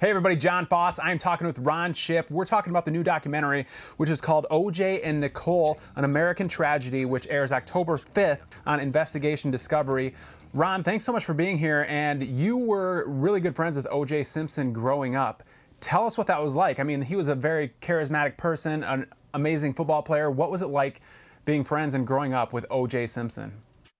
Hey everybody, John Foss. I'm talking with Ron Shipp. We're talking about the new documentary, which is called OJ and Nicole, An American Tragedy, which airs October 5th on Investigation Discovery. Ron, thanks so much for being here. And you were really good friends with OJ Simpson growing up. Tell us what that was like. I mean, he was a very charismatic person, an amazing football player. What was it like being friends and growing up with OJ Simpson?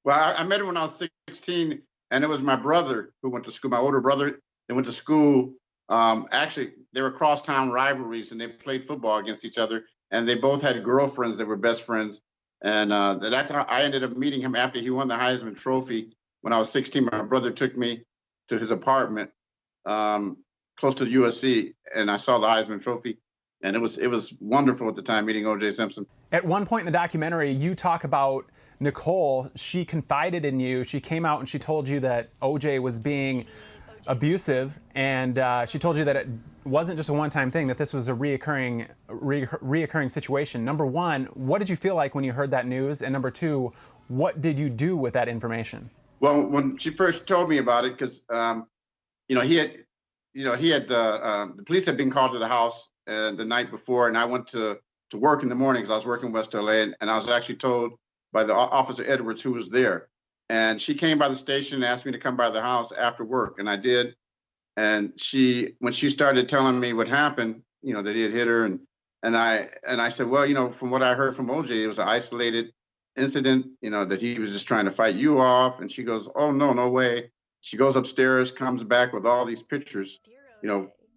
Well, I met him when I was 16, and it was my brother who went to school, my older brother. They went to school. Actually, they were crosstown rivalries, and they played football against each other. And they both had girlfriends that were best friends. And that's how I ended up meeting him after he won the Heisman Trophy. When I was 16, my brother took me to his apartment close to USC, and I saw the Heisman Trophy. And it was wonderful at the time meeting OJ Simpson. At one point in the documentary, you talk about Nicole. She confided in you. She came out and she told you that OJ was being abusive, and she told you that it wasn't just a one-time thing, that this was a reoccurring situation. Number one, what did you feel like when you heard that news? And number two, what did you do with that information? Well, when she first told me about it, because the police had been called to the house the night before, and I went to work in the morning because I was working in West LA, and I was actually told by the officer Edwards who was there. And she came by the station and asked me to come by the house after work, and I did. And when she started telling me what happened, that he had hit her, and I said, well, from what I heard from OJ, it was an isolated incident, that he was just trying to fight you off. And she goes, oh no way. She goes upstairs, comes back with all these pictures,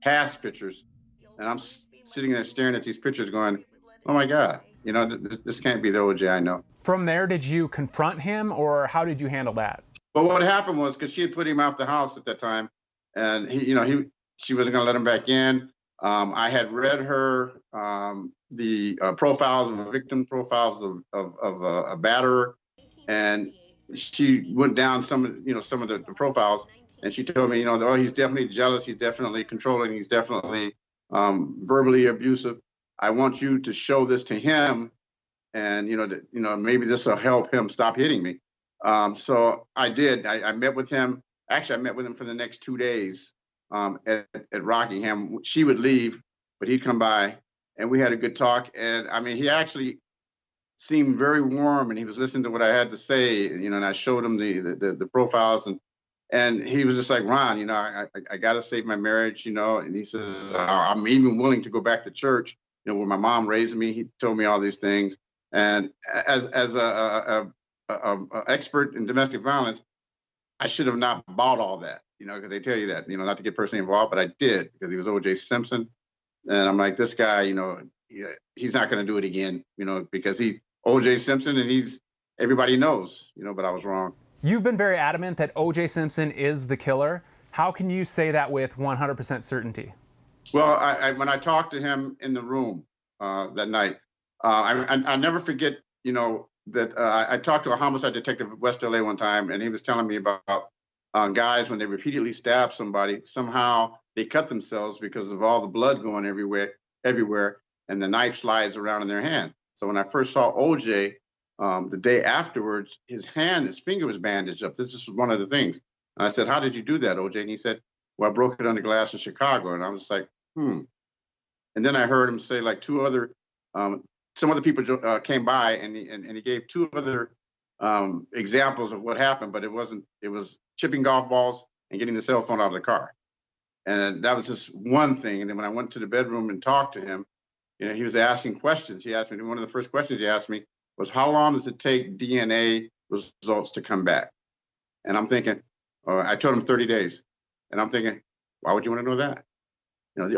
past pictures, and I'm sitting there staring at these pictures, going, oh my God, this can't be the OJ I know. From there, did you confront him, or how did you handle that? Well, what happened was, because she had put him out the house at that time, and she wasn't going to let him back in. I had read her the profiles of victim profiles of a batterer, and she went down some of the profiles, and she told me, oh, he's definitely jealous, he's definitely controlling, he's definitely verbally abusive. I want you to show this to him, and maybe this will help him stop hitting me. So I did. I met with him. Actually, I met with him for the next 2 days at Rockingham. She would leave, but he'd come by, and we had a good talk. And I mean, he actually seemed very warm, and he was listening to what I had to say. And I showed him the profiles, and he was just like, Ron, I got to save my marriage, And he says, I'm even willing to go back to church, where my mom raised me. He told me all these things. And as a expert in domestic violence, I should have not bought all that, because they tell you that, not to get personally involved, but I did, because he was OJ Simpson. And I'm like, this guy, he's not going to do it again, because he's OJ Simpson, and everybody knows, but I was wrong. You've been very adamant that OJ Simpson is the killer. How can you say that with 100% certainty? Well, when I talked to him in the room that night, I never forget, that I talked to a homicide detective at West LA one time, and he was telling me about guys when they repeatedly stab somebody, somehow they cut themselves because of all the blood going everywhere, and the knife slides around in their hand. So when I first saw OJ the day afterwards, his finger was bandaged up. This is one of the things. And I said, how did you do that, OJ? And he said, well, I broke it under glass in Chicago. And I was like, And then I heard him say like some other people came by, and he gave two other examples of what happened, but it was chipping golf balls and getting the cell phone out of the car. And that was just one thing. And then when I went to the bedroom and talked to him, he was asking questions. He asked me, one of the first questions he asked me was, how long does it take DNA results to come back? And I'm thinking, I told him 30 days. And I'm thinking, why would you want to know that?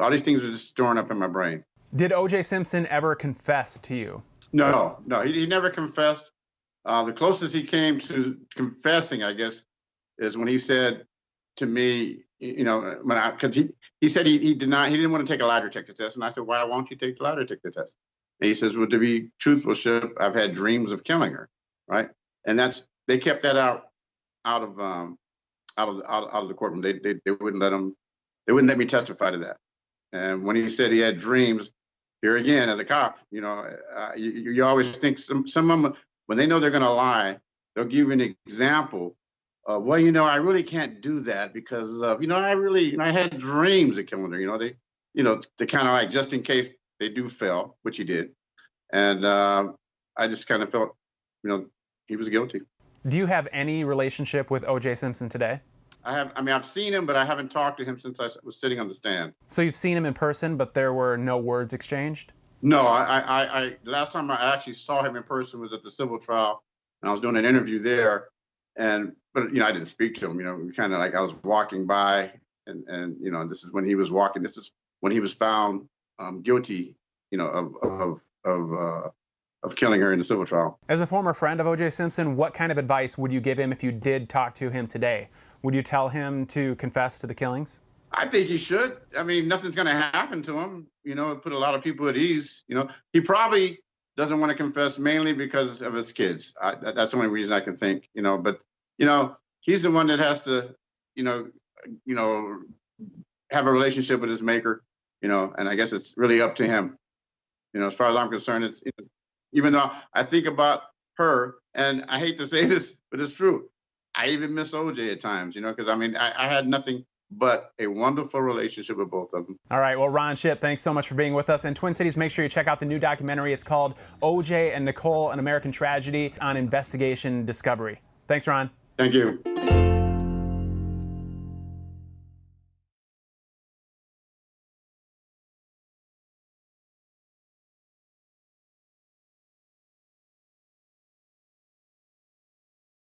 All these things are just storing up in my brain. Did OJ Simpson ever confess to you? No, he never confessed. The closest he came to confessing, I guess, is when he said to me, because he said he didn't want to take a lie detector test. And I said, why won't you take the lie detector test? And he says, well, to be truthful, Ship, I've had dreams of killing her, right? And they kept that out of the courtroom. They wouldn't let me testify to that. And when he said he had dreams, here again, as a cop, you always think some of them, when they know they're going to lie, they'll give you an example well, I really can't do that because, I had dreams of killing her. To kind of like just in case they do fail, which he did, and I just kind of felt, he was guilty. Do you have any relationship with OJ Simpson today? I've seen him, but I haven't talked to him since I was sitting on the stand. So you've seen him in person, but there were no words exchanged? No, the last time I actually saw him in person was at the civil trial, and I was doing an interview there, but I didn't speak to him. Kind of like I was walking by, and this is when he was walking. This is when he was found guilty, of killing her in the civil trial. As a former friend of OJ Simpson, what kind of advice would you give him if you did talk to him today? Would you tell him to confess to the killings? I think he should. Nothing's going to happen to him. It put a lot of people at ease. He probably doesn't want to confess mainly because of his kids. That's the only reason I can think. But he's the one that has to, have a relationship with his maker. And I guess it's really up to him. As far as I'm concerned, it's even though I think about her, and I hate to say this, but it's true. I even miss OJ at times, because I had nothing but a wonderful relationship with both of them. All right. Well, Ron Shipp, thanks so much for being with us. In Twin Cities, make sure you check out the new documentary. It's called OJ and Nicole, An American Tragedy, on Investigation Discovery. Thanks, Ron. Thank you.